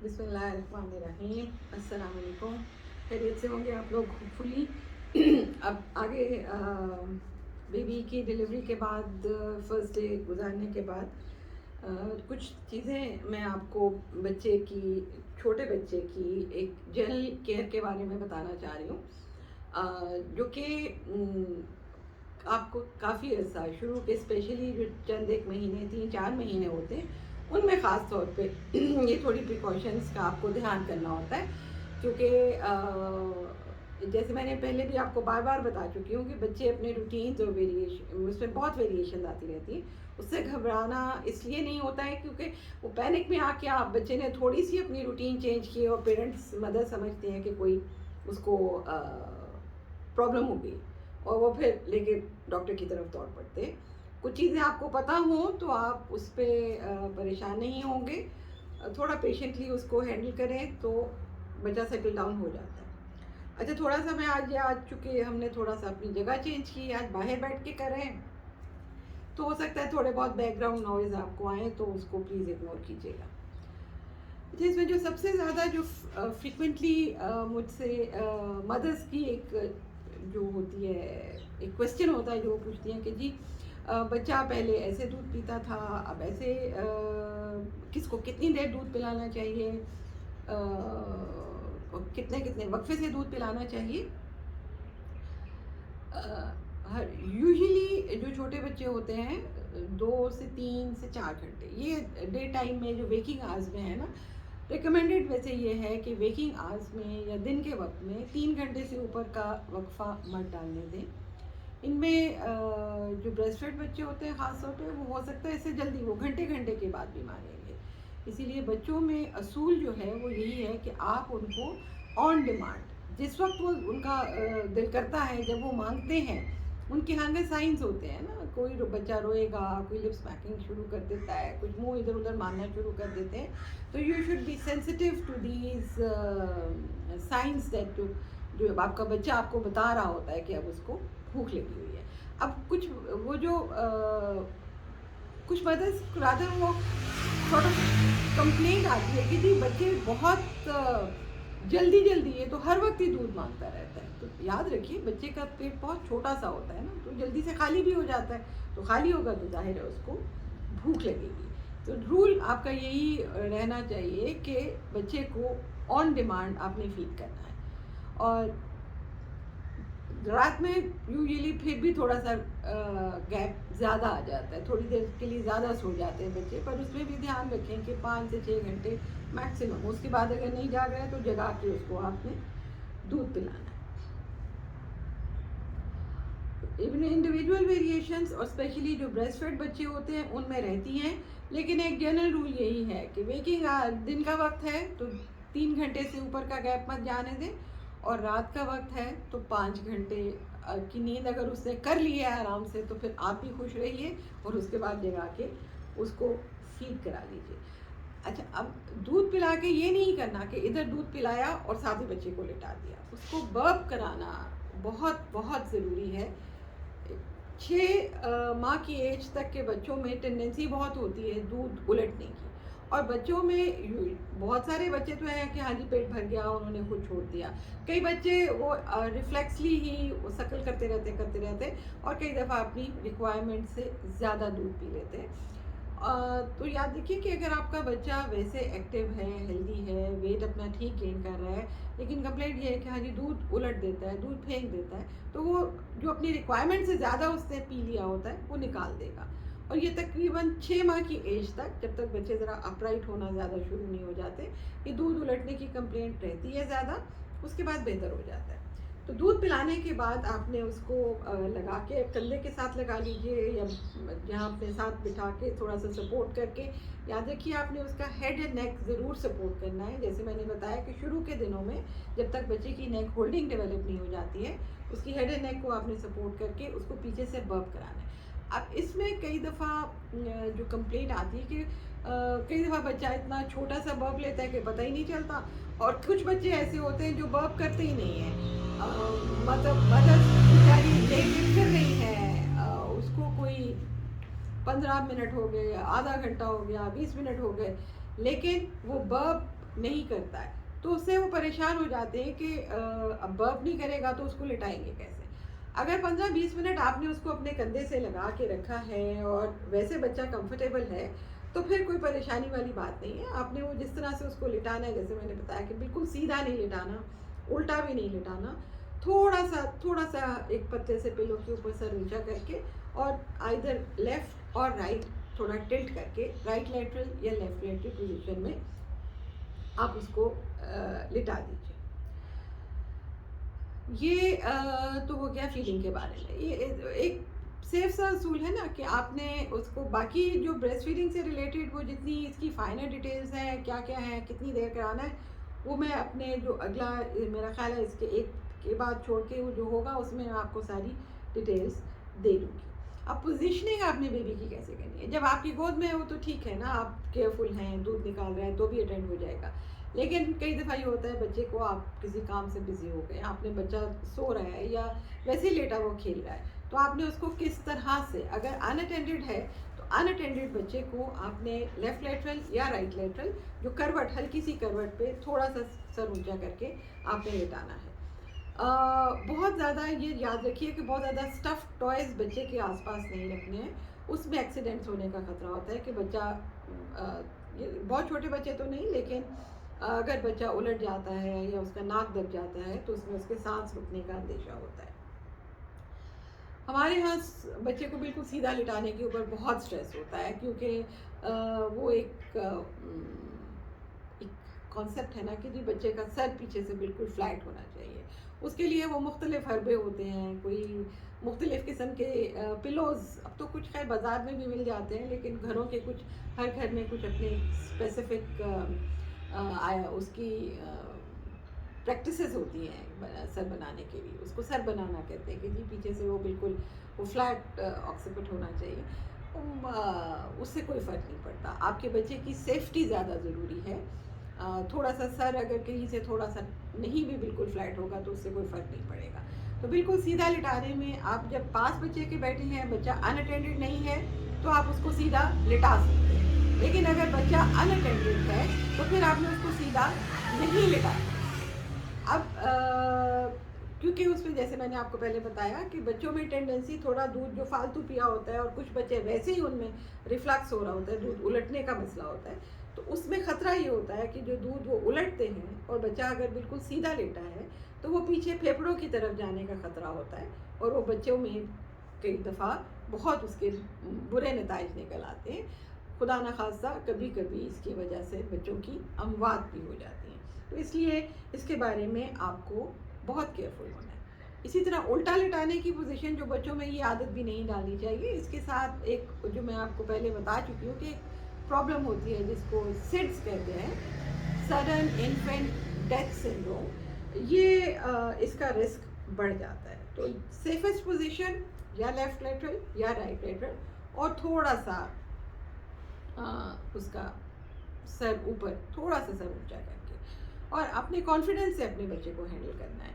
बिस्मिल्लाहिर्रहमानिर्रहीम। अस्सलाम वालेकुम। खैरियत से होंगे आप लोग होपफुली। अब आगे बेबी की डिलीवरी के बाद फर्स्ट डे गुजारने के बाद कुछ चीज़ें मैं आपको बच्चे की छोटे बच्चे की एक जनरल केयर के बारे में बताना चाह रही हूँ, जो कि आपको काफ़ी अर्सा शुरू के स्पेशली जो चंद एक महीने 3-4 महीने होते हैं उनमें ख़ास तौर पे ये थोड़ी प्रिकॉशंस का आपको ध्यान करना होता है, क्योंकि जैसे मैंने पहले भी आपको बार बार बता चुकी हूँ कि बच्चे अपने रूटीन्स और वेरिएशन उसमें बहुत वेरिएशन आती रहती है। उससे घबराना इसलिए नहीं होता है क्योंकि वो पैनिक में आके आप बच्चे ने थोड़ी सी अपनी रूटीन चेंज की और पेरेंट्स मदर समझते हैं कि कोई उसको प्रॉब्लम हो गई और वो फिर लेके डॉक्टर की तरफ दौड़ पड़ते हैं। कुछ चीज़ें आपको पता हो तो आप उस पर परेशान नहीं होंगे। थोड़ा पेशेंटली उसको हैंडल करें तो बच्चा सेटल डाउन हो जाता है। अच्छा, थोड़ा सा मैं आज चूँकि हमने थोड़ा सा अपनी जगह चेंज की, आज बाहर बैठ के कर रहे हैं, तो हो सकता है थोड़े बहुत बैकग्राउंड नॉइज़ आपको आए, तो उसको प्लीज़ इग्नोर कीजिएगा। अच्छा, इसमें जो सबसे ज़्यादा जो फ्रिक्वेंटली मुझसे मदर्स की एक जो होती है, एक क्वेश्चन होता है जो पूछती हैं कि जी बच्चा पहले ऐसे दूध पीता था, अब ऐसे किसको कितनी देर दूध पिलाना चाहिए, और कितने कितने वक्फे से दूध पिलाना चाहिए। हर यूजुअली जो छोटे बच्चे होते हैं 2 से 3 से 4 घंटे, ये डे टाइम में जो वेकिंग आवर्स में है ना, रिकमेंडेड वैसे ये है कि वेकिंग आवर्स में या दिन के वक्त में 3 घंटे से ऊपर का वक्फा मत डालने दें। इनमें जो ब्रेस्ट फेड बच्चे होते हैं ख़ास तौर पे, वो हो सकता है इससे जल्दी वो घंटे घंटे के बाद भी मांगेंगे। इसीलिए बच्चों में असूल जो है वो यही है कि आप उनको ऑन डिमांड जिस वक्त वो उनका दिल करता है, जब वो मांगते हैं, उनके हांगे साइंस होते हैं ना, कोई बच्चा रोएगा, कोई लिप्स पैकिंग शुरू कर देता है, कुछ मुंह इधर उधर मारना शुरू कर देते हैं, तो you should be sensitive to these signs that जो आपका बच्चा आपको बता रहा होता है कि अब उसको भूख लगी हुई है। अब कुछ वो जो कुछ मदर्स रादर वो थोड़ा कंप्लेंट आती है कि जी बच्चे बहुत जल्दी जल्दी ये तो हर वक्त ही दूध मांगता रहता है। तो याद रखिए, बच्चे का पेट बहुत छोटा सा होता है ना, तो जल्दी से खाली भी हो जाता है, तो खाली होगा तो जाहिर है उसको भूख लगेगी। तो रूल आपका यही रहना चाहिए कि बच्चे को ऑन डिमांड आपने फीड करना है। और रात में यूजुअली फिर भी थोड़ा सा गैप ज़्यादा आ जाता है, थोड़ी देर के लिए ज़्यादा सो जाते हैं बच्चे, पर उसमें भी ध्यान रखें कि 5 से 6 घंटे मैक्सिमम। उसके बाद अगर नहीं जाग रहा है तो जगा के उसको आपने दूध पिलाना है। इवन इंडिविजुअल वेरिएशंस और स्पेशली जो ब्रेस्ट फेड बच्चे होते हैं उनमें रहती हैं, लेकिन एक जनरल रूल यही है कि वेकिंग दिन का वक्त है तो 3 घंटे से ऊपर का गैप मत जाने दें, और रात का वक्त है तो 5 घंटे की नींद अगर उसने कर ली है आराम से तो फिर आप भी खुश रहिए, और उसके बाद जगा के उसको फीड करा लीजिए। अच्छा, अब दूध पिला के ये नहीं करना कि इधर दूध पिलाया और साथ ही बच्चे को लिटा दिया, उसको बर्प कराना बहुत बहुत ज़रूरी है। 6 माह की एज तक के बच्चों में टेंडेंसी बहुत होती है दूध उलटने की, और बच्चों में बहुत सारे बच्चे तो हैं कि हाँ जी पेट भर गया उन्होंने खुद छोड़ दिया, कई बच्चे वो रिफ्लेक्सली ही वो सकल करते रहते और कई दफ़ा अपनी रिक्वायरमेंट से ज़्यादा दूध पी लेते हैं। तो याद रखिए कि अगर आपका बच्चा वैसे एक्टिव है, हेल्दी है, वेट अपना ठीक गेन कर रहा है, लेकिन कंप्लेंट ये है कि हाँ जी दूध उलट देता है, दूध फेंक देता है, तो वो जो अपनी रिक्वायरमेंट से ज़्यादा उसने पी लिया होता है वो निकाल देगा। और ये तकरीबन 6 माह की एज तक, जब तक बच्चे ज़रा अपराइट होना ज़्यादा शुरू नहीं हो जाते, ये दूध उलटने की कंप्लेंट रहती है ज़्यादा, उसके बाद बेहतर हो जाता है। तो दूध पिलाने के बाद आपने उसको लगा के कंधे के साथ लगा लीजिए, या जहाँ अपने साथ बिठा के थोड़ा सा सपोर्ट करके। याद रखिए आपने उसका हेड एंड नेक ज़रूर सपोर्ट करना है। जैसे मैंने बताया कि शुरू के दिनों में जब तक बच्चे की नेक होल्डिंग डेवलप नहीं हो जाती है, उसकी हेड एंड नेक को आपने सपोर्ट करके उसको पीछे से बर्प कराना है। अब इसमें कई दफ़ा जो कंप्लेंट आती है कि कई दफ़ा बच्चा इतना छोटा सा बर्प लेता है कि पता ही नहीं चलता, और कुछ बच्चे ऐसे होते हैं जो बर्प करते ही नहीं हैं। मतलब मदर बेचारी लेके फिर रही है, उसको कोई 15 मिनट हो गए, आधा घंटा हो गया, 20 मिनट हो गए, लेकिन वो बर्ब नहीं करता है, तो उससे वो परेशान हो जाते हैं कि अब बर्प नहीं करेगा तो उसको लिटाएंगे कैसे। अगर 15-20 मिनट आपने उसको अपने कंधे से लगा के रखा है और वैसे बच्चा कंफर्टेबल है, तो फिर कोई परेशानी वाली बात नहीं है। आपने वो जिस तरह से उसको लिटाना है, जैसे मैंने बताया कि बिल्कुल सीधा नहीं लिटाना, उल्टा भी नहीं लिटाना, थोड़ा सा एक पत्ते से पिलो के ऊपर सर ऊंचा करके और आइदर लेफ्ट और राइट थोड़ा टिल्ट करके राइट लेटरल या लेफ्ट लेटरल पोजीशन में आप उसको लिटा दीजिए। ये तो हो गया फीडिंग के बारे में। ये एक सेफ सा असूल है ना कि आपने उसको बाकी जो ब्रेस्ट फीडिंग से रिलेटेड वो जितनी इसकी फाइनल डिटेल्स हैं, क्या क्या है, कितनी देर कराना है, वो मैं अपने जो अगला मेरा ख्याल है इसके एक के बाद छोड़ के वो जो होगा उसमें मैं आपको सारी डिटेल्स दे दूँगी। अब पोजीशनिंग आपने बेबी की कैसे करनी है। जब आपकी गोद में है वो तो ठीक है ना, आप केयरफुल हैं, दूध निकाल रहे हैं तो भी अटेंड हो जाएगा। लेकिन कई दफ़ा ये होता है बच्चे को आप किसी काम से बिज़ी हो गए, आपने बच्चा सो रहा है या वैसे ही लेटा वो खेल रहा है, तो आपने उसको किस तरह से, अगर अनअटेंडेड है तो अनअटेंडेड बच्चे को आपने लेफ़्ट लेटरल या राइट लेटरल जो करवट, हल्की सी करवट पे थोड़ा सा सर ऊंचा करके आपने लेटाना है। बहुत ज़्यादा ये याद रखिए कि बहुत ज़्यादा स्टफ़ टॉयज़ बच्चे के आसपास नहीं रखने हैं, उसमें एक्सीडेंट्स होने का ख़तरा होता है कि बच्चा ये बहुत छोटे बच्चे तो नहीं, लेकिन अगर बच्चा उलट जाता है या उसका नाक दब जाता है तो उसमें उसके सांस रुकने का अंदेशा होता है। हमारे यहाँ बच्चे को बिल्कुल सीधा लिटाने के ऊपर बहुत स्ट्रेस होता है, क्योंकि वो एक कॉन्सेप्ट है ना कि जी बच्चे का सर पीछे से बिल्कुल फ्लैट होना चाहिए। उसके लिए वो मुख्तलिफ हरबे होते हैं, कोई मुख्तलिफ किस्म के पिलोज़, अब तो कुछ खैर बाज़ार में भी मिल जाते हैं, लेकिन घरों के कुछ, हर घर में कुछ अपने स्पेसिफिक उसकी प्रैक्टिसेस होती हैं सर बनाने के लिए। उसको सर बनाना कहते हैं कि जी पीछे से वो बिल्कुल वो फ्लैट ऑक्सीपिट होना चाहिए। उससे कोई फ़र्क नहीं पड़ता, आपके बच्चे की सेफ्टी ज़्यादा ज़रूरी है। थोड़ा सा सर अगर कहीं से थोड़ा सा नहीं भी बिल्कुल फ्लैट होगा तो उससे कोई फ़र्क नहीं पड़ेगा। तो बिल्कुल सीधा लिटाने में आप जब पास बच्चे के बैठे हैं, बच्चा अनअटेंडेड नहीं है, तो आप उसको सीधा लिटा सकते हैं। लेकिन अगर बच्चा अनअटेंडेड है तो फिर आपने उसको सीधा नहीं लिटाना। अब क्योंकि उसमें जैसे मैंने आपको पहले बताया कि बच्चों में टेंडेंसी थोड़ा दूध जो फालतू पिया होता है, और कुछ बच्चे वैसे ही उनमें रिफ्लक्स हो रहा होता है, दूध उलटने का मसला होता है, तो उसमें ख़तरा ये होता है कि जो दूध वो उलटते हैं और बच्चा अगर बिल्कुल सीधा लेटा है तो वो पीछे फेफड़ों की तरफ जाने का ख़तरा होता है, और वो बच्चों में कई दफ़ा बहुत उसके बुरे नताइज निकल आते हैं। खुदा न खास्ता कभी कभी इसकी वजह से बच्चों की अमवात भी हो जाती हैं। तो इसलिए इसके बारे में आपको बहुत केयरफुल होना है। इसी तरह उल्टा लिटाने की पोजीशन जो बच्चों में ये आदत भी नहीं डालनी चाहिए। इसके साथ एक जो मैं आपको पहले बता चुकी हूँ कि प्रॉब्लम होती है जिसको सिड्स कहते हैं, सडन इन्फेंट डेथ सिंड्रोम, ये इसका रिस्क बढ़ जाता है। तो सेफेस्ट पोजीशन या लेफ्ट लेटरल या राइट लेटरल, और थोड़ा सा उसका सर ऊपर, थोड़ा सा सर ऊंचा करके, और अपने कॉन्फिडेंस से अपने बच्चे को हैंडल करना है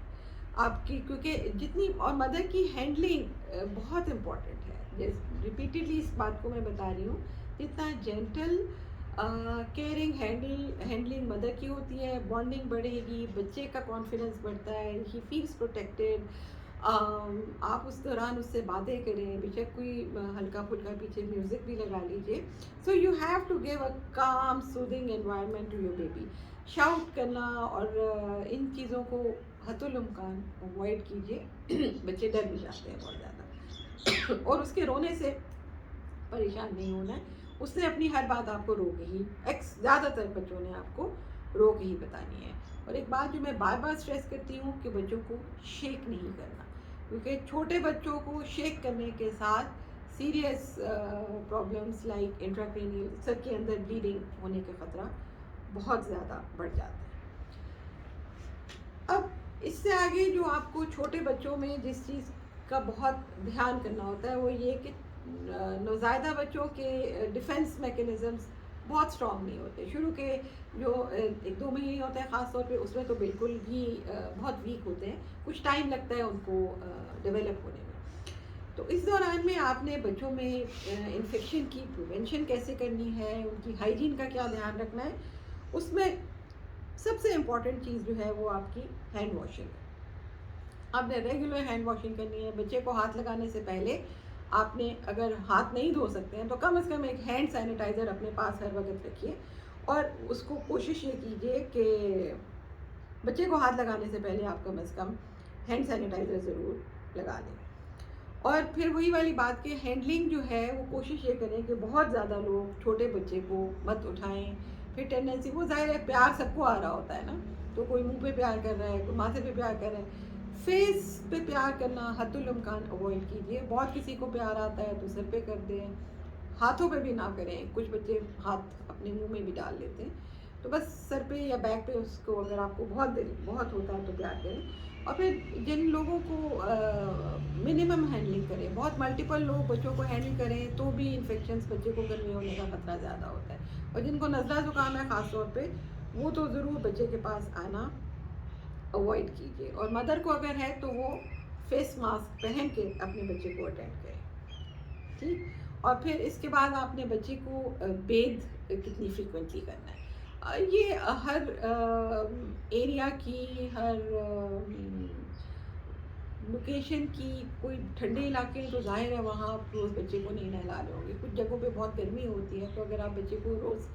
आपकी, क्योंकि जितनी, और मदर की हैंडलिंग बहुत इम्पॉर्टेंट है। जैसे रिपीटेडली इस बात को मैं बता रही हूँ, जितना जेंटल केयरिंग हैंडलिंग मदर की होती है, बॉन्डिंग बढ़ेगी, बच्चे का कॉन्फिडेंस बढ़ता है, ही फील्स प्रोटेक्टेड। आप उस दौरान उससे बातें करें, बेशक कोई हल्का फुल्का पीछे म्यूज़िक भी लगा लीजिए। So you have to give a calm soothing environment to your baby. Shout करना और इन चीज़ों को हतुल-इम्कान अवॉइड कीजिए। बच्चे डर भी जाते हैं बहुत ज़्यादा और उसके रोने से परेशान नहीं होना है। उसने अपनी हर बात आपको रो के ही, ज़्यादातर बच्चों ने आपको रो के ही बतानी है। और एक बात जो मैं बार बार स्ट्रेस करती हूँ कि बच्चों को शेक नहीं करना, क्योंकि छोटे बच्चों को शेक करने के साथ serious problems like intracranial, sir के अंदर ब्लीडिंग होने का ख़तरा बहुत ज़्यादा बढ़ जाता है। अब इससे आगे जो आपको छोटे बच्चों में जिस चीज़ का बहुत ध्यान करना होता है वो ये कि नौज़ायदा बच्चों के डिफेंस मैकेनिज़म्स बहुत स्ट्रॉन्ग नहीं होते। शुरू के जो 1-2 महीने होते हैं ख़ास तौर पे, उसमें तो बिल्कुल ही बहुत वीक होते हैं, कुछ टाइम लगता है उनको डेवलप होने में। तो इस दौरान में आपने बच्चों में इन्फेक्शन की प्रिवेंशन कैसे करनी है, उनकी हाइजीन का क्या ध्यान रखना है, उसमें सबसे इम्पॉर्टेंट चीज़ जो है वो आपकी हैंड वॉशिंग है। आपने रेगुलर हैंड वॉशिंग करनी है। बच्चे को हाथ लगाने से पहले आपने, अगर हाथ नहीं धो सकते हैं तो कम से कम एक हैंड सैनिटाइज़र अपने पास हर वक्त रखिए, और उसको कोशिश ये कीजिए कि बच्चे को हाथ लगाने से पहले आप कम से कम हैंड सैनिटाइज़र ज़रूर लगा लें। और फिर वही वाली बात कि हैंडलिंग जो है वो कोशिश ये करें कि बहुत ज़्यादा लोग छोटे बच्चे को मत उठाएं। फिर टेंडेंसी, वो ज़ाहिर है प्यार सबको आ रहा होता है ना, तो कोई मुंह पे प्यार कर रहा है, कोई माथे पे प्यार कर रहा है। फेस पे प्यार करना हद्दुल इम्कान अवॉइड कीजिए। बहुत किसी को प्यार आता है तो सिर पे कर दें, हाथों पे भी ना करें। कुछ बच्चे हाथ अपने मुंह में भी डाल लेते हैं, तो बस सर पे या बैक पे उसको, अगर आपको बहुत दिल बहुत होता है तो प्यार करें। और फिर जिन लोगों को मिनिमम हैंडलिंग करें, बहुत मल्टीपल लोग बच्चों को हैंडल करें तो भी इन्फेक्शंस बच्चे को कन्वे होने का खतरा ज़्यादा होता है। और जिनको नज़ला ज़ुकाम है ख़ास तौर पे, वो तो ज़रूर बच्चे के पास आना अवॉइड कीजिए। और मदर को अगर है तो वो फेस मास्क पहन के अपने बच्चे को अटेंड करें, ठीक। और फिर इसके बाद आपने बच्चे को बेद कितनी फ्रीक्वेंटली करना है। ये हर एरिया की, हर लोकेशन की, कोई ठंडे इलाके हैं तो जाहिर है वहाँ आप रोज़ बच्चे को नहीं नहला रहे होंगे। कुछ जगहों पे बहुत गर्मी होती है, तो अगर आप बच्चे को रोज़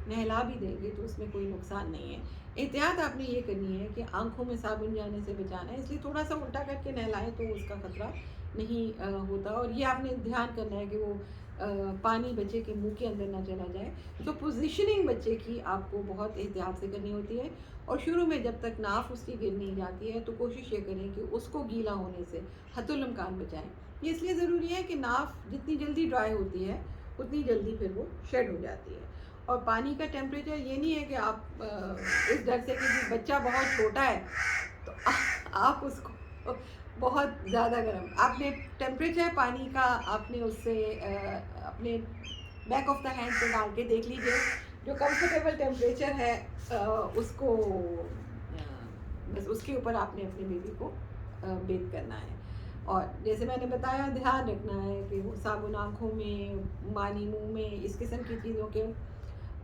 नहला भी देंगे तो उसमें कोई नुकसान नहीं है। एहतियात आपने ये करनी है कि आंखों में साबुन जाने से बचाना है, इसलिए थोड़ा सा उल्टा करके नहलाएं तो उसका खतरा नहीं होता। और ये आपने ध्यान करना है कि वो पानी बच्चे के मुंह के अंदर ना चला जाए। तो पोजीशनिंग बच्चे की आपको बहुत एहतियात से करनी होती है। और शुरू में जब तक नाफ उसकी गिर नहीं जाती है तो कोशिश ये करें कि उसको गीला होने से हद्दुल इम्कान बचाएं। ये इसलिए ज़रूरी है कि नाफ जितनी जल्दी ड्राई होती है उतनी जल्दी फिर वो शेड हो जाती है। और पानी का टेम्परेचर ये नहीं है कि आप इस डर से कि बच्चा बहुत छोटा है तो आप उसको बहुत ज़्यादा गर्म, आपने टेम्परेचर पानी का आपने उससे अपने बैक ऑफ द हैंड पे डाल के देख लीजिए। जो कंफर्टेबल टेम्परेचर है उसको बस उसके ऊपर आपने अपने बेबी को बेक करना है। और जैसे मैंने बताया, ध्यान रखना है कि वो साबुन आँखों में, पानी मुँह में, इस किस्म की चीज़ों के।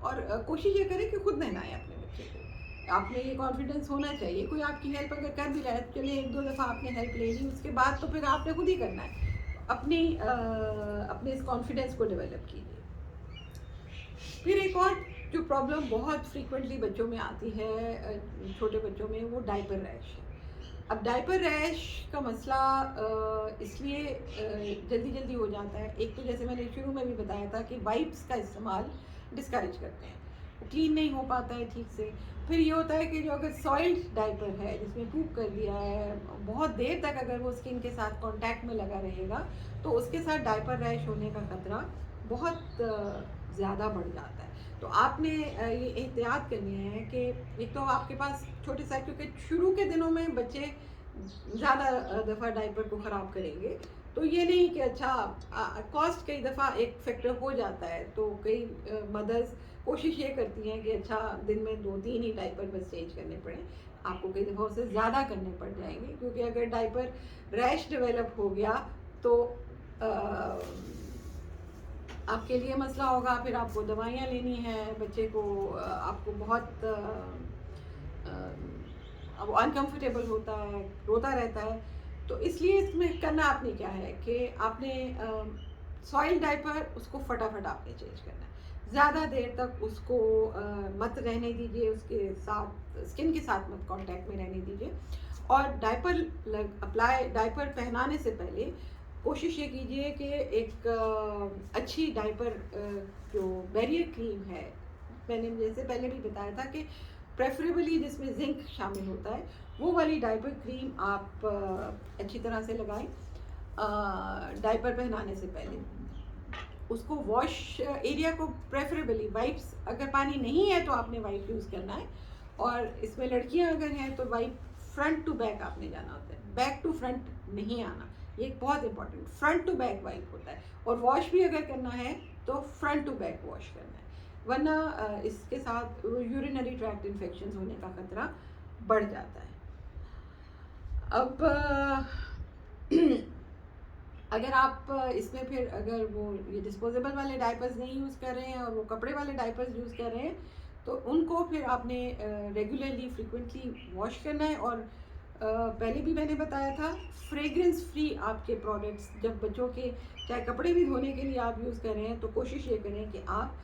और कोशिश ये करें कि खुद नहलाएं अपने बच्चे को। आप में ये कॉन्फिडेंस होना चाहिए। कोई आपकी हेल्प अगर कर भी रहा है तो चलिए, एक दो दफ़ा आपने हेल्प ले ली, उसके बाद तो फिर आपने खुद ही करना है। अपने इस कॉन्फिडेंस को डेवलप कीजिए। फिर एक और जो प्रॉब्लम बहुत फ्रीक्वेंटली बच्चों में आती है, छोटे बच्चों में, वो डायपर रैश है। अब डायपर रैश का मसला इसलिए जल्दी जल्दी हो जाता है। एक तो जैसे मैंने शुरू में भी बताया था कि वाइप्स का इस्तेमाल डिस्करेज करते हैं, वो क्लीन नहीं हो पाता है ठीक से। फिर ये होता है कि जो अगर सॉइल्ड डायपर है, जिसमें पूप कर दिया है, बहुत देर तक अगर वो स्किन के साथ कांटेक्ट में लगा रहेगा तो उसके साथ डायपर रैश होने का खतरा बहुत ज़्यादा बढ़ जाता है। तो आपने ये एहतियात करनी है कि एक तो आपके पास छोटे साइज, क्योंकि शुरू के दिनों में बच्चे ज़्यादा दफ़ा डायपर को ख़राब करेंगे, तो ये नहीं कि अच्छा कॉस्ट कई दफ़ा एक फैक्टर हो जाता है। तो कई मदर्स कोशिश ये करती हैं कि अच्छा दिन में 2-3 ही डायपर बस चेंज करने पड़े, आपको कई दफ़ा उससे ज़्यादा करने पड़ जाएंगे, क्योंकि अगर डायपर रैश डेवलप हो गया तो आपके लिए मसला होगा। फिर आपको दवाइयाँ लेनी है, बच्चे को आपको बहुत अब अनकंफर्टेबल होता है, रोता रहता है। तो इसलिए इसमें करना आपने क्या है कि आपने सॉइल डायपर उसको फटाफट आपने चेंज करना है। ज़्यादा देर तक उसको मत रहने दीजिए, उसके साथ स्किन के साथ मत कांटेक्ट में रहने दीजिए। और डायपर पहनाने से पहले कोशिश ये कीजिए कि एक अच्छी डायपर जो बैरियर क्रीम है, मैंने जैसे पहले भी बताया था कि प्रेफरेबली जिसमें जिंक शामिल होता है, वो वाली डायपर क्रीम आप अच्छी तरह से लगाएं डायपर पहनाने से पहले। उसको वॉश एरिया को प्रेफरेबली वाइप्स, अगर पानी नहीं है तो आपने वाइप यूज़ करना है। और इसमें लड़कियां अगर हैं तो वाइप फ्रंट टू बैक आपने जाना होता है, बैक टू फ्रंट नहीं आना। ये बहुत important, front to back wipe होता है। और वॉश भी अगर करना है तो फ्रंट टू बैक वॉश करना है, वरना इसके साथ यूरिनरी ट्रैक्ट इन्फेक्शन होने का खतरा बढ़ जाता है। अब अगर आप इसमें फिर अगर वो ये डिस्पोजेबल वाले डायपर्स नहीं यूज़ कर रहे हैं और वो कपड़े वाले डायपर्स यूज़ कर रहे हैं, तो उनको फिर आपने रेगुलरली फ्रिक्वेंटली वॉश करना है। और पहले भी मैंने बताया था, फ्रेग्रेंस फ्री आपके प्रोडक्ट्स जब बच्चों के चाहे कपड़े भी धोने के लिए आप यूज़ कर रहे हैं तो कोशिश ये करें कि आप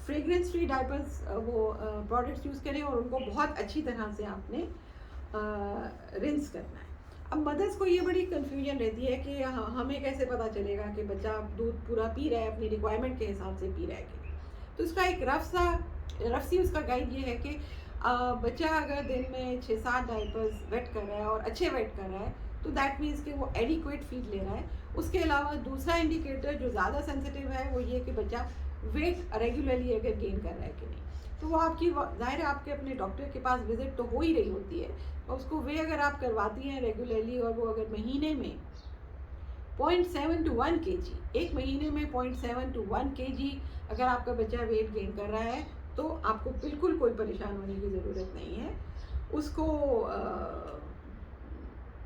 फ्रेग्रेंस फ्री डायपर्स वो प्रोडक्ट्स यूज़ करें और उनको बहुत अच्छी तरह से आपने रिंस करना है। अब मदर्स को ये बड़ी कन्फ्यूजन रहती है कि हमें कैसे पता चलेगा कि बच्चा दूध पूरा पी रहा है, अपनी रिक्वायरमेंट के हिसाब से पी रहा है कि नहीं। तो उसका एक रफ सी उसका गाइड ये है कि बच्चा अगर दिन में 6-7 डाइपर्स वेट कर रहा है और अच्छे वेट कर रहा है तो दैट मीन्स कि वो एडिक्वेट फीड ले रहा है। उसके अलावा दूसरा इंडिकेटर जो ज़्यादा सेंसिटिव है वो ये कि बच्चा वेट रेगुलरली अगर गेन कर रहा है कि नहीं। तो वो आपकी ज़ाहिर है आपके अपने डॉक्टर के पास विजिट तो हो ही रही होती है, और उसको वे अगर आप करवाती हैं रेगुलरली और वो अगर महीने में 0.7 to 1 kg, एक महीने में 0.7 to 1 kg अगर आपका बच्चा वेट गेन कर रहा है तो आपको बिल्कुल कोई परेशान होने की ज़रूरत नहीं है।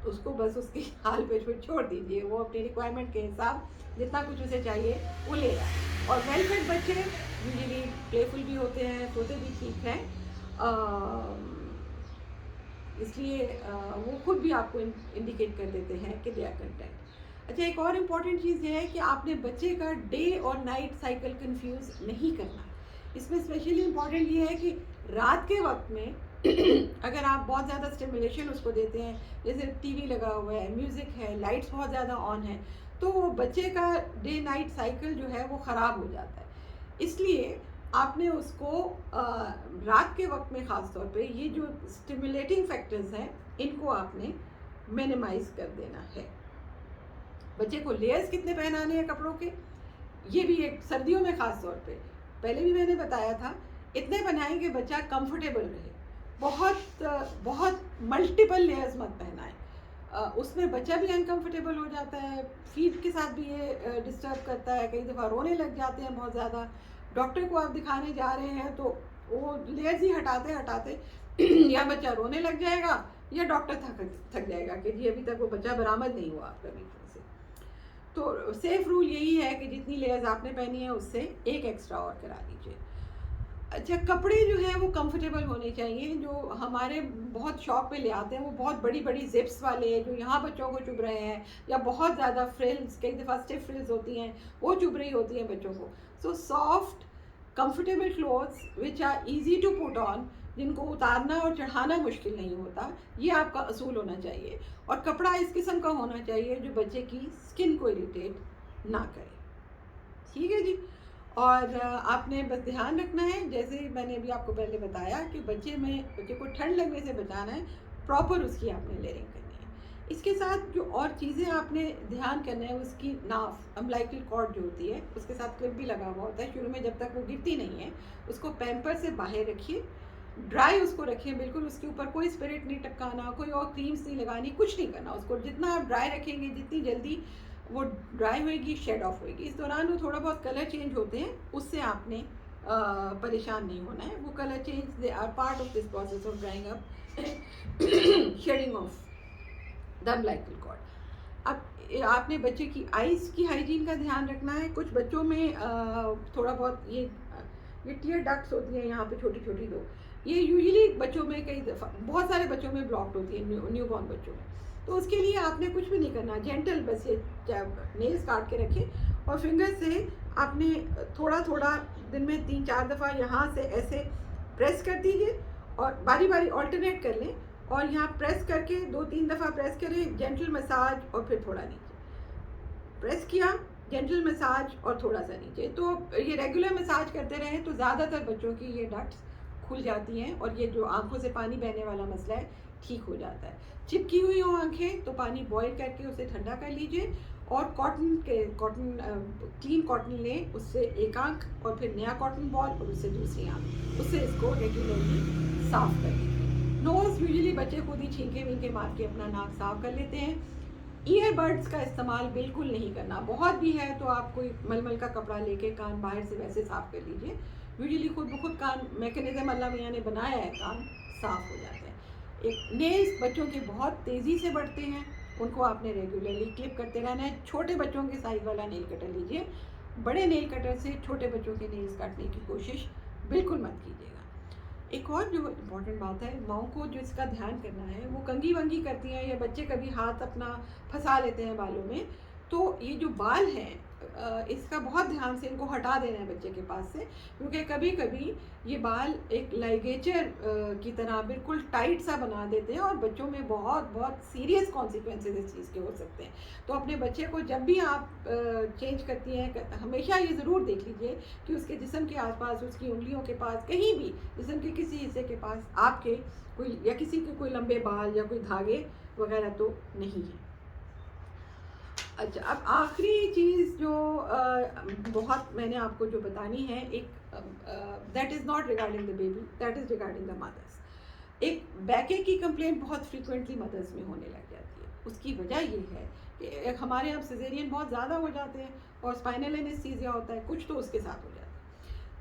उसको बस उसकी हाल पे छोड़ दीजिए, वो अपनी रिक्वायरमेंट के हिसाब जितना कुछ उसे चाहिए वो ले रहा है। और वेल फेड बच्चे यूजुअली प्लेफुल भी होते हैं, सोते भी ठीक हैं, इसलिए वो खुद भी आपको इंडिकेट कर देते हैं कि दे आर कंटेंट। अच्छा, एक और इम्पॉर्टेंट चीज़ ये है कि आपने बच्चे का डे और नाइट साइकिल कंफ्यूज नहीं करना। इसमें स्पेशली इम्पॉर्टेंट ये है कि रात के वक्त में अगर आप बहुत ज़्यादा स्टिमुलेशन उसको देते हैं, जैसे टीवी लगा हुआ है, म्यूज़िक है, लाइट्स बहुत ज़्यादा ऑन है, तो वो बच्चे का डे नाइट साइकिल जो है वो ख़राब हो जाता है। इसलिए आपने उसको रात के वक्त में ख़ास तौर पे ये जो स्टिमुलेटिंग फैक्टर्स हैं इनको आपने मिनिमाइज़ कर देना है। बच्चे को लेयर्स कितने पहनाने हैं कपड़ों के, ये भी एक सर्दियों में ख़ास तौर पे पहले भी मैंने बताया था, इतने बनाएं कि बच्चा कंफर्टेबल रहे। बहुत मल्टीपल लेयर्स मत पहनाएं, उसमें बच्चा भी अनकंफर्टेबल हो जाता है, फीड के साथ भी ये डिस्टर्ब करता है, कई दफ़ा रोने लग जाते हैं बहुत ज़्यादा। डॉक्टर को आप दिखाने जा रहे हैं तो वो लेयर्स ही हटाते हटाते या बच्चा रोने लग जाएगा या डॉक्टर थक जाएगा कि जी अभी तक वो बच्चा बरामद नहीं हुआ आपका मीटर से। तो सेफ रूल यही है कि जितनी लेयर्स आपने पहनी है उससे एक एक्स्ट्रा और करा दीजिए। अच्छा, कपड़े जो है वो कंफर्टेबल होने चाहिए। जो हमारे बहुत शॉप पे ले आते हैं वो बहुत बड़ी बड़ी जिप्स वाले जो यहाँ बच्चों को चुभ रहे हैं, या बहुत ज़्यादा फ्रिल्स, कई दफ़ा स्टिफ फ्रिल्स होती हैं वो चुभ रही होती हैं बच्चों को। So soft comfortable clothes which are easy to put on, जिनको उतारना और चढ़ाना मुश्किल नहीं होता, ये आपका असूल होना चाहिए। और कपड़ा इस किस्म का होना चाहिए जो बच्चे की स्किन को इरिटेट ना करे। ठीक है जी। और आपने बस ध्यान रखना है, जैसे मैंने अभी आपको पहले बताया कि बच्चे को ठंड लगने से बचाना है, प्रॉपर उसकी आपने लेयरिंग करनी है। इसके साथ जो और चीज़ें आपने ध्यान करना है, उसकी नाफ अम्बिलिकल कॉर्ड जो होती है उसके साथ क्लिप भी लगा हुआ होता है शुरू में, जब तक वो गिरती नहीं है उसको पैम्पर से बाहर रखिए, ड्राई उसको रखिए बिल्कुल, उसके ऊपर कोई स्पिरिट नहीं टपकाना, कोई और क्रीम्स नहीं लगानी, कुछ नहीं करना उसको। जितना आप ड्राई रखेंगे जितनी जल्दी वो ड्राई होएगी, शेड ऑफ होएगी। इस दौरान वो थोड़ा बहुत कलर चेंज होते हैं, उससे आपने परेशान नहीं होना है। वो colour change they are part of this process of drying up shedding of the umbilical cord. अब आपने बच्चे की आइज़ की हाइजीन का ध्यान रखना है। कुछ बच्चों में थोड़ा बहुत ये टियर डक्ट्स होती हैं यहाँ पे छोटी छोटी दो, ये यूजुअली बच्चों में कई दफ़ा बहुत सारे बच्चों में ब्लॉक्ड होती है, न्यूबॉर्न बच्चों में। तो उसके लिए आपने कुछ भी नहीं करना, जेंटल बस ये नेल्स काट के रखें और फिंगर से आपने थोड़ा थोड़ा दिन में 3-4 दफ़ा यहाँ से ऐसे प्रेस कर दीजिए और बारी बारी ऑल्टरनेट कर लें, और यहाँ प्रेस करके 2-3 दफ़ा प्रेस करें, जेंटल मसाज और फिर थोड़ा नीचे प्रेस किया, जेंटल मसाज और थोड़ा सा नीचे। तो ये रेगुलर मसाज करते रहें तो ज़्यादातर बच्चों की ये डक्ट्स खुल जाती हैं और ये जो आंखों से पानी बहने वाला मसला है ठीक हो जाता है। चिपकी हुई हो आंखें तो पानी बॉईल करके उसे ठंडा कर लीजिए और क्लीन कॉटन लें, उससे एक आंख और फिर नया कॉटन बॉल और उससे दूसरी आंख, उससे इसको रेगुलरली साफ कर लीजिए। नोज़ यूजुअली बच्चे खुद ही छींके वींके मार के अपना नाक साफ कर लेते हैं। ईयरबड्स का इस्तेमाल बिल्कुल नहीं करना, बहुत भी है तो आप कोई मलमल का कपड़ा लेके कान बाहर से वैसे साफ कर लीजिए। यूजुअली खुद ब खुद कान मैकेनिज्म अल्लाह मियाँ ने बनाया है, कान साफ हो जाते हैं। एक नेल्स बच्चों के बहुत तेज़ी से बढ़ते हैं, उनको आपने रेगुलरली क्लिप करते रहना है। छोटे बच्चों के साइज़ वाला नेल कटर लीजिए, बड़े नेल कटर से छोटे बच्चों के नेल्स काटने की कोशिश बिल्कुल मत कीजिएगा। एक और जो इम्पोर्टेंट बात है, माँओं को जो इसका ध्यान करना है, वो कंघी-वंघी करती हैं या बच्चे कभी हाथ अपना फँसा लेते हैं बालों में, तो ये जो बाल हैं इसका बहुत ध्यान से इनको हटा देना है बच्चे के पास से, क्योंकि कभी-कभी ये बाल एक लाइगेचर की तरह बिल्कुल टाइट सा बना देते हैं और बच्चों में बहुत-बहुत सीरियस कॉन्सिक्वेंसेज़ इस चीज़ के हो सकते हैं। तो अपने बच्चे को जब भी आप चेंज करती हैं, हमेशा ये ज़रूर देख लीजिए कि उसके जिस्म के आसपास, उसकी उंगलियों के पास, कहीं भी जिस्म के किसी हिस्से के पास आपके कोई या किसी के कोई लंबे बाल या कोई धागे वगैरह तो नहीं है। अच्छा, अब आखिरी चीज़ जो बहुत मैंने आपको जो बतानी है, एक that is not regarding the baby, that is regarding the mothers. एक बैके की कंप्लेंट बहुत फ्रीक्वेंटली मदर्स में होने लग जाती है। उसकी वजह ये है कि एक हमारे यहाँ सिज़ेरियन बहुत ज़्यादा हो जाते हैं और स्पाइनल एनेस्थीसिया होता है, कुछ तो उसके साथ हो जाता है।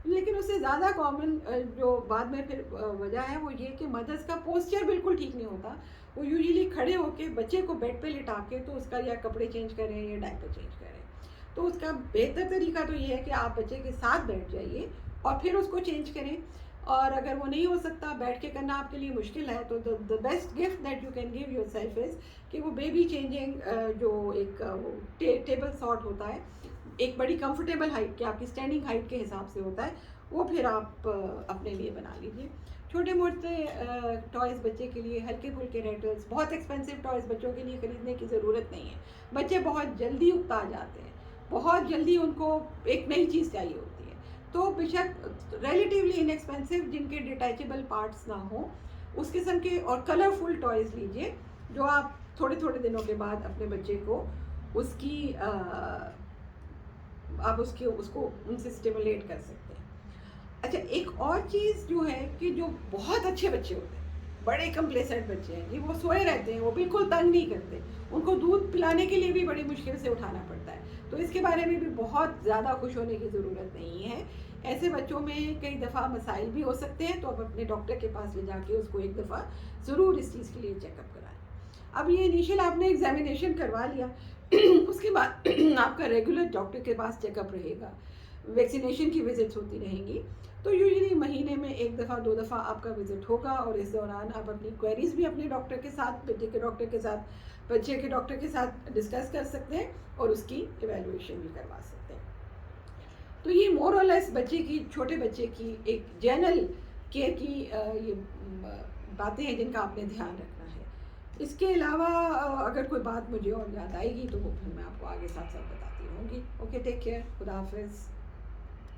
लेकिन उससे ज़्यादा कॉमन जो बाद में फिर वजह है वो ये कि मदर्स का पोस्चर बिल्कुल ठीक नहीं होता। वो यूजुअली खड़े होके बच्चे को बेड पे लिटा के तो उसका या कपड़े चेंज करें या डायपर चेंज करें। तो उसका बेहतर तरीका तो ये है कि आप बच्चे के साथ बैठ जाइए और फिर उसको चेंज करें। और अगर वो नहीं हो सकता, बैठ के करना आपके लिए मुश्किल है, तो the best gift that you can give yourself is कि वो बेबी चेंजिंग जो एक टेबल सॉर्ट होता है, एक बड़ी कंफर्टेबल हाइट के, आपकी स्टैंडिंग हाइट के हिसाब से होता है, वो फिर आप अपने लिए बना लीजिए। छोटे मोटे टॉयज़ बच्चे के लिए, हल्के फुल्के रेटल्स, बहुत एक्सपेंसिव टॉयज़ बच्चों के लिए ख़रीदने की ज़रूरत नहीं है। बच्चे बहुत जल्दी उकता जाते हैं, बहुत जल्दी उनको एक नई चीज़ चाहिए होती है। तो बेशक रिलेटिवली इनएक्सपेंसिव, जिनके डिटैचेबल पार्ट्स ना हो, उस किस्म के और कलरफुल टॉयज़ लीजिए, जो आप थोड़े थोड़े दिनों के बाद अपने बच्चे को उसकी आप उसके उसको उनसे स्टिमुलेट कर सकते हैं। अच्छा, एक और चीज़ जो है कि जो बहुत अच्छे बच्चे होते हैं, बड़े कंप्लेसेंट बच्चे हैं, ये वो सोए रहते हैं, वो बिल्कुल तंग नहीं करते, उनको दूध पिलाने के लिए भी बड़ी मुश्किल से उठाना पड़ता है, तो इसके बारे में भी बहुत ज़्यादा खुश होने की ज़रूरत नहीं है। ऐसे बच्चों में कई दफ़ा मसाइल भी हो सकते हैं, तो आप अपने डॉक्टर के पास ले जाके उसको एक दफ़ा ज़रूर इस चीज़ के लिए चेकअप कराएं। अब ये इनिशियल आपने एग्जामिनेशन करवा लिया उसके बाद आपका रेगुलर डॉक्टर के पास चेकअप रहेगा, वैक्सीनेशन की विजिट्स होती रहेंगी, तो यूजुअली महीने में 1 दफ़ा 2 दफ़ा आपका विज़िट होगा और इस दौरान आप अपनी क्वेरीज़ भी अपने डॉक्टर के साथ, बेटे के डॉक्टर के साथ, बच्चे के डॉक्टर के साथ डिस्कस कर सकते हैं और उसकी इवैल्यूएशन भी करवा सकते हैं। तो ये मोर और लेस बच्चे की, छोटे बच्चे की एक जनरल केयर की ये बातें हैं जिनका आपने ध्यान रखना है। इसके अलावा अगर कोई बात मुझे और याद आएगी तो वो फिर मैं आपको आगे साथ साथ बताती रहूँगी। ओके, टेक केयर, खुदा हाफिज़।